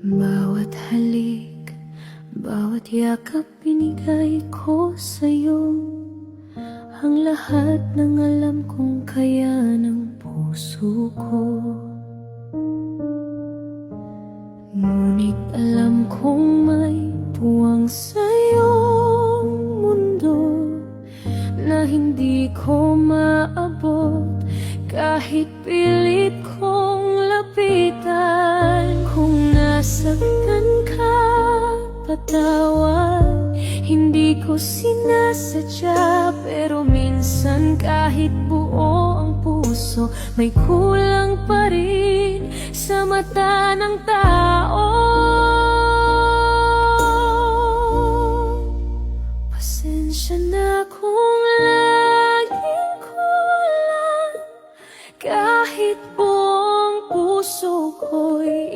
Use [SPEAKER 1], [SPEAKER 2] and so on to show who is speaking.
[SPEAKER 1] Bawat halik, bawat yakap binigay ko sa'yo, ang lahat ng alam kong kaya ng puso ko. Ngunit alam kong may puwang sa'yong mundo na hindi ko maabot kahit pilit kong lapitan. Kung nasaktan ka, patawad, hindi ko sinasadya. Pero minsan kahit buo ang puso, may kulang pa rin sa mata ng tao. Pasensya na kung laging kulang, kahit buong puso ko'y